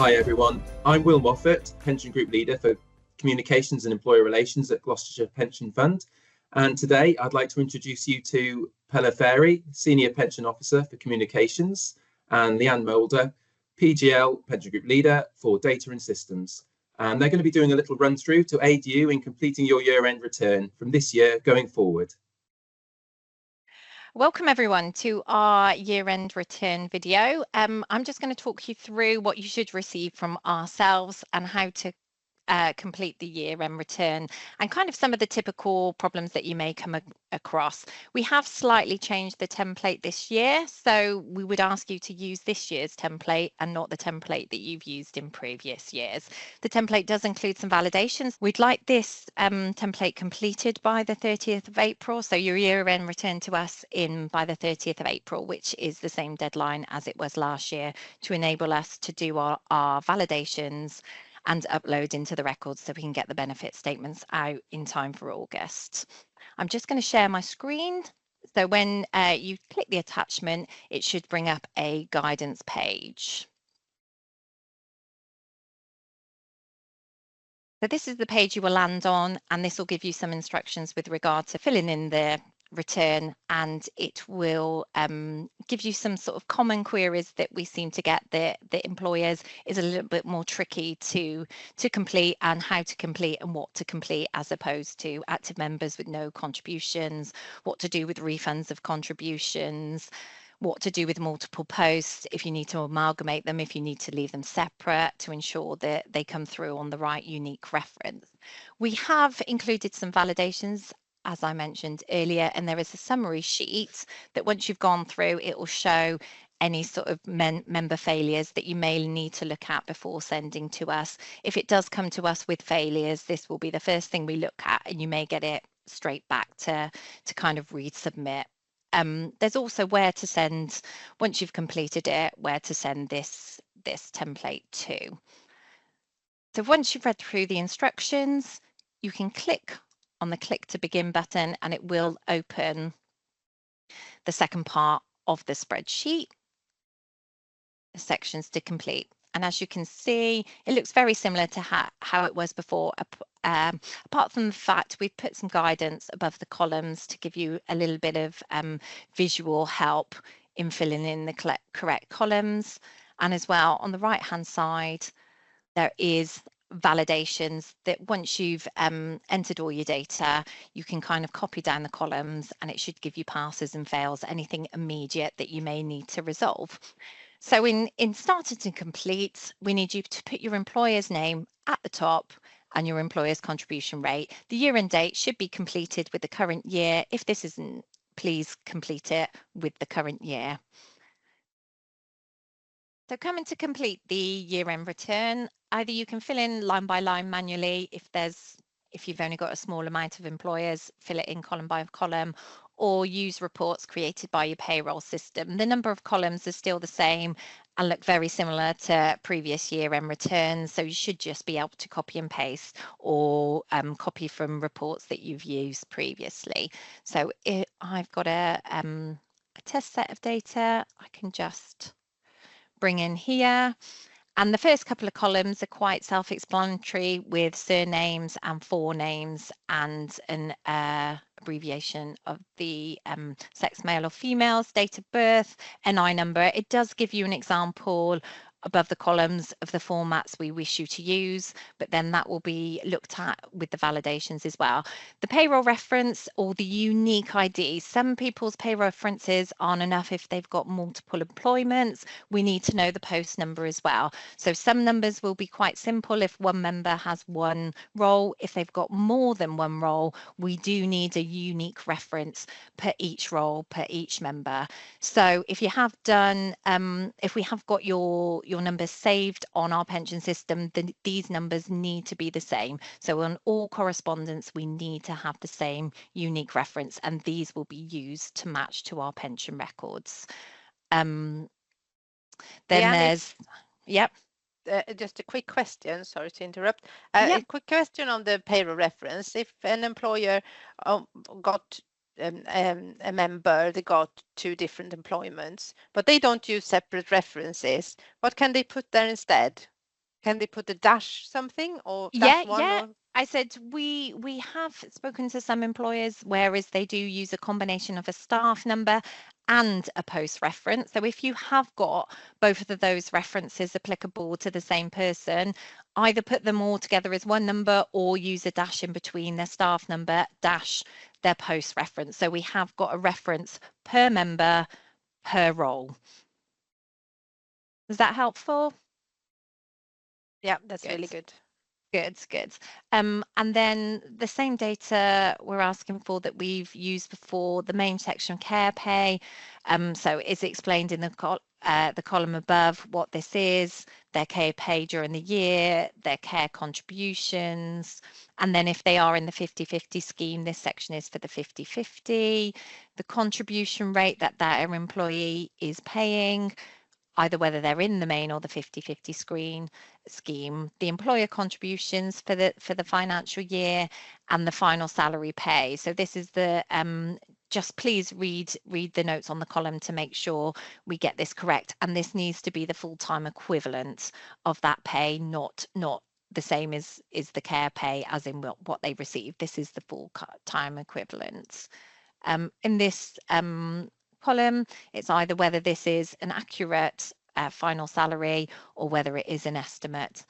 Hi everyone, I'm Will Moffat, Pension Group Leader for Communications and Employer Relations at Gloucestershire Pension Fund. And today I'd like to introduce you to Pella Ferry, Senior Pension Officer for Communications, and Leanne Moulder, PGL Pension Group Leader for Data and Systems. And they're going to be doing a little run through to aid you in completing your year-end return from this year going forward. Welcome everyone to our year-end return video. I'm just going to talk you through what you should receive from ourselves and how to complete the year-end return and kind of some of the typical problems that you may come across. We have slightly changed the template this year, so we would ask you to use this year's template and not the template that you've used in previous years. The template does include some validations. We'd like this template completed by the 30th of April, so your year-end return to us by the 30th of April, which is the same deadline as it was last year, to enable us to do our validations and upload into the records so we can get the benefit statements out in time for August. I'm just going to share my screen. So when you click the attachment, it should bring up a guidance page. So this is the page you will land on, and this will give you some instructions with regard to filling in the return, and it will give you some sort of common queries that we seem to get that the employers is a little bit more tricky to complete, and how to complete and what to complete, as opposed to active members with no contributions, what to do with refunds of contributions, what to do with multiple posts, if you need to amalgamate them, if you need to leave them separate to ensure that they come through on the right unique reference. We have included some validations, as I mentioned earlier, and there is a summary sheet that once you've gone through, it will show any sort of member failures that you may need to look at before sending to us. If it does come to us with failures, this will be the first thing we look at, and you may get it straight back to kind of resubmit. There's also where to send, once you've completed it, where to send this template to. So once you've read through the instructions, you can click on the click to begin button, and it will open the second part of the spreadsheet, the sections to complete. And as you can see, it looks very similar to how it was before, apart from the fact we've put some guidance above the columns to give you a little bit of visual help in filling in the correct columns. And as well, on the right hand side, there is validations that once you've entered all your data, you can kind of copy down the columns, and it should give you passes and fails, anything immediate that you may need to resolve. So in started to complete, we need you to put your employer's name at the top and your employer's contribution rate. The year and date should be completed with the current year. If this isn't, please complete it with the current year. So coming to complete the year-end return, either you can fill in line by line manually if you've only got a small amount of employers, fill it in column by column, or use reports created by your payroll system. The number of columns is still the same and look very similar to previous year-end returns, so you should just be able to copy and paste or copy from reports that you've used previously. So if I've got a test set of data, I can just bring in here. And the first couple of columns are quite self-explanatory, with surnames and forenames and an abbreviation of the sex, male or females, date of birth, NI number. It does give you an example above the columns of the formats we wish you to use, but then that will be looked at with the validations as well. The payroll reference or the unique ID. Some people's payroll references aren't enough if they've got multiple employments. We need to know the post number as well. So some numbers will be quite simple if one member has one role. If they've got more than one role, we do need a unique reference per each role, per each member. So if you have done, if we have got your numbers saved on our pension system, then these numbers need to be the same. So on all correspondence, we need to have the same unique reference, and these will be used to match to our pension records. Then there's, yep. Just a quick question, sorry to interrupt. A quick question on the payroll reference. If an employer got a member, they got 2 different employments, but they don't use separate references, what can they put there instead? Can they put a dash something or Yeah, dash one? yeah. Or... I said we have spoken to some employers whereas they do use a combination of a staff number and a post reference. So if you have got both of those references applicable to the same person, either put them all together as one number or use a dash in between their staff number dash their post reference. So we have got a reference per member per role. Is that helpful? Yeah, that's Good. really good. Good. And then the same data we're asking for that we've used before, the main section care pay. So it's explained in the column above what this is, their care pay during the year, their care contributions, and then if they are in the 50-50 scheme, this section is for the 50-50, the contribution rate that that employee is paying, either whether they're in the main or the 50-50 scheme, the employer contributions for the financial year, and the final salary pay. So this is the just please read the notes on the column to make sure we get this correct. And this needs to be the full-time equivalent of that pay, not the same as the care pay as in what they receive. This is the full-time equivalent. In this column, it's either whether this is an accurate final salary or whether it is an estimate.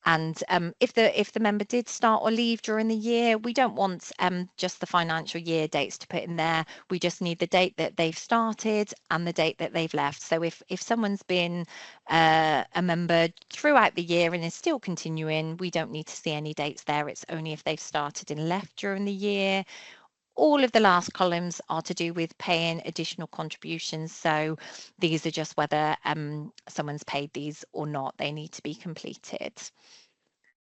And if the member did start or leave during the year, we don't want just the financial year dates to put in there. We just need the date that they've started and the date that they've left. So if someone's been a member throughout the year and is still continuing, we don't need to see any dates there. It's only if they've started and left during the year. All of the last columns are to do with paying additional contributions. So these are just whether someone's paid these or not. They need to be completed.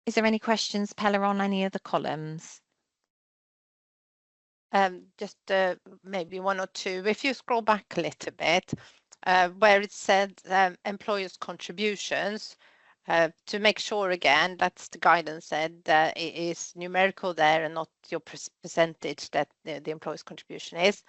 Is there any questions, Pella, on any of the columns? Just maybe one or two. If you scroll back a little bit, where it said employers' contributions, to make sure again, that's the guidance said it is numerical there and not your percentage that the employer's contribution is.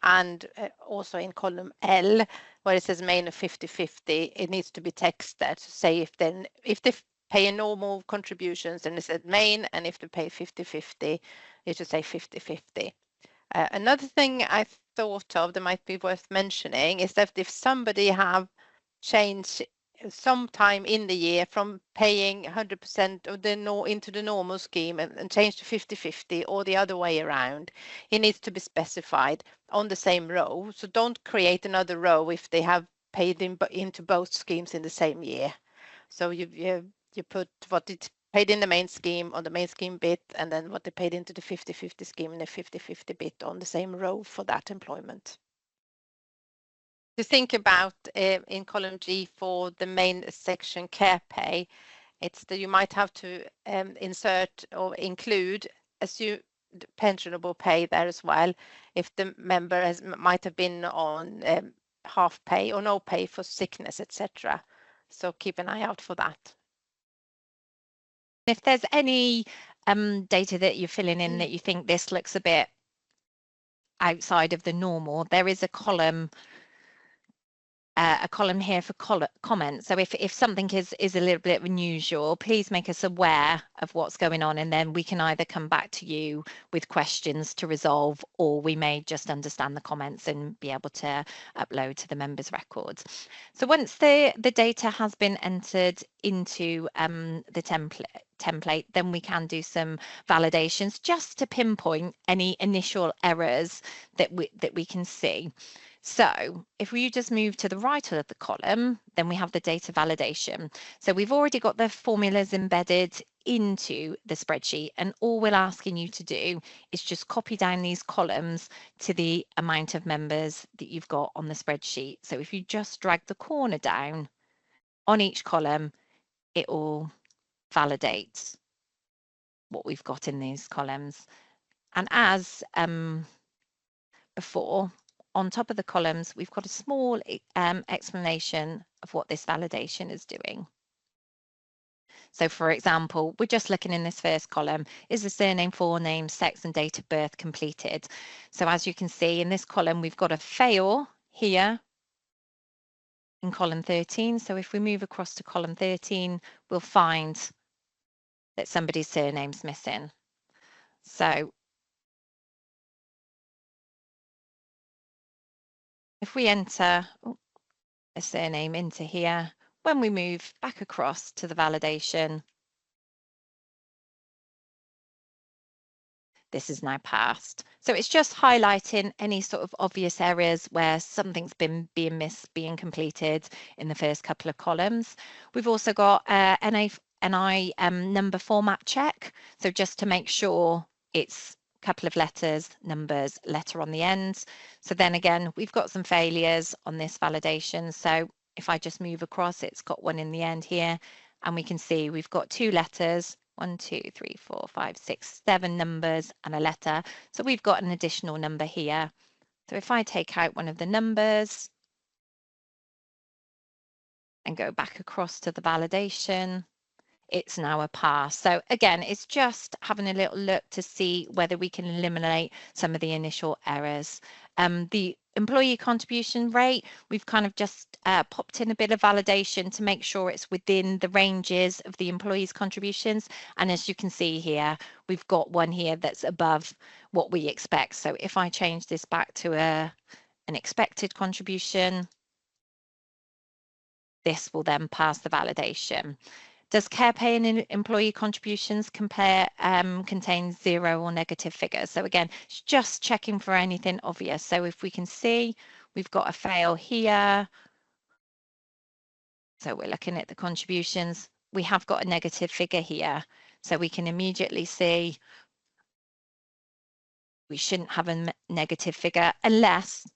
And also in column L, where it says main of 50-50, it needs to be text there to say if they pay a normal contributions, then it said main, and if they pay 50-50, it should say 50-50. Another thing I thought of that might be worth mentioning is that if somebody have changed sometime in the year from paying 100% of into the normal scheme and change to 50-50 or the other way around, it needs to be specified on the same row. So don't create another row if they have paid into both schemes in the same year. So you put what it paid in the main scheme on the main scheme bit, and then what they paid into the 50-50 scheme in the 50-50 bit on the same row for that employment. To think about in column G for the main section care pay, it's that you might have to insert or include assumed pensionable pay there as well if the member might have been on half pay or no pay for sickness, etc. So keep an eye out for that. If there's any data that you're filling in that you think this looks a bit outside of the normal, there is a column here for comments. So if something is a little bit unusual, please make us aware of what's going on, and then we can either come back to you with questions to resolve, or we may just understand the comments and be able to upload to the members' records. So once the data has been entered into the template, then we can do some validations just to pinpoint any initial errors that we can see. So if we just move to the right of the column, then we have the data validation. So we've already got the formulas embedded into the spreadsheet, and all we're asking you to do is just copy down these columns to the amount of members that you've got on the spreadsheet. So if you just drag the corner down on each column, it will validate what we've got in these columns. And as before, on top of the columns, we've got a small explanation of what this validation is doing. So for example, we're just looking in this first column, is the surname, forename, sex and date of birth completed? So as you can see in this column, we've got a fail here in column 13. So if we move across to column 13, we'll find that somebody's surname's missing. So if we enter a surname into here, when we move back across to the validation, this is now passed. So it's just highlighting any sort of obvious areas where something's been being completed in the first couple of columns. We've also got NI number format check. So just to make sure it's a couple of letters, numbers, letter on the end. So then again, we've got some failures on this validation. So if I just move across, it's got one in the end here, and we can see we've got 2 letters, 1, 2, 3, 4, 5, 6, 7 numbers and a letter. So we've got an additional number here. So if I take out one of the numbers and go back across to the validation, it's now a pass. So again, it's just having a little look to see whether we can eliminate some of the initial errors. The employee contribution rate, we've kind of just popped in a bit of validation to make sure it's within the ranges of the employees' contributions. And as you can see here, we've got one here that's above what we expect. So if I change this back to an expected contribution, this will then pass the validation. Does care pay and employee contributions contain 0 or negative figures? So again, it's just checking for anything obvious. So if we can see, we've got a fail here. So we're looking at the contributions. We have got a negative figure here. So we can immediately see we shouldn't have a negative figure unless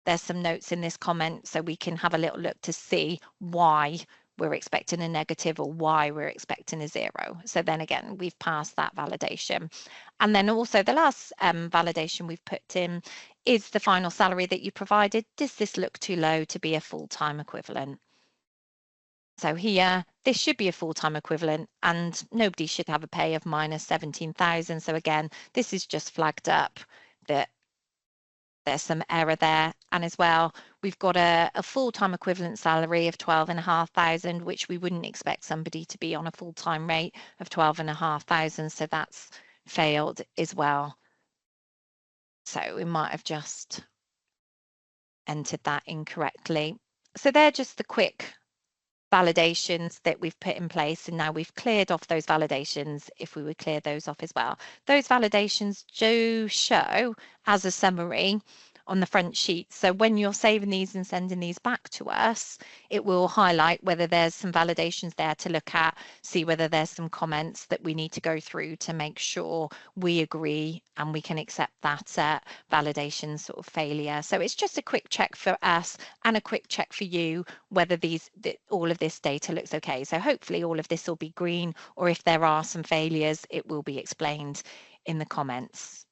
there's some notes in this comment, so we can have a little look to see why we're expecting a negative or why we're expecting a 0. So then again, we've passed that validation. And then also the last validation we've put in is the final salary that you provided. Does this look too low to be a full-time equivalent? So here, this should be a full-time equivalent and nobody should have a pay of minus 17,000. So again, this is just flagged up that there's some error there. And as well, we've got a full-time equivalent salary of 12,500, which we wouldn't expect somebody to be on a full-time rate of 12,500. So that's failed as well. So we might have just entered that incorrectly. So they're just the quick validations that we've put in place, and now we've cleared off those validations. If we would clear those off as well, those validations do show as a summary on the front sheet. So when you're saving these and sending these back to us, it will highlight whether there's some validations there to look at, see whether there's some comments that we need to go through to make sure we agree and we can accept that validation sort of failure. So it's just a quick check for us and a quick check for you whether all of this data looks okay. So hopefully all of this will be green, or if there are some failures, it will be explained in the comments.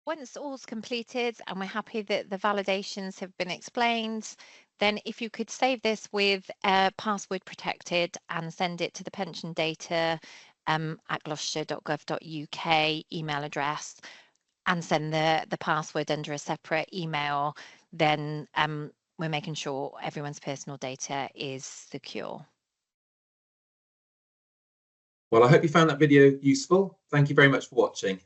Once all's completed and we're happy that the validations have been explained, then if you could save this with password protected and send it to the pension data at gloucestershire.gov.uk email address and send the password under a separate email, then we're making sure everyone's personal data is secure. Well, I hope you found that video useful. Thank you very much for watching.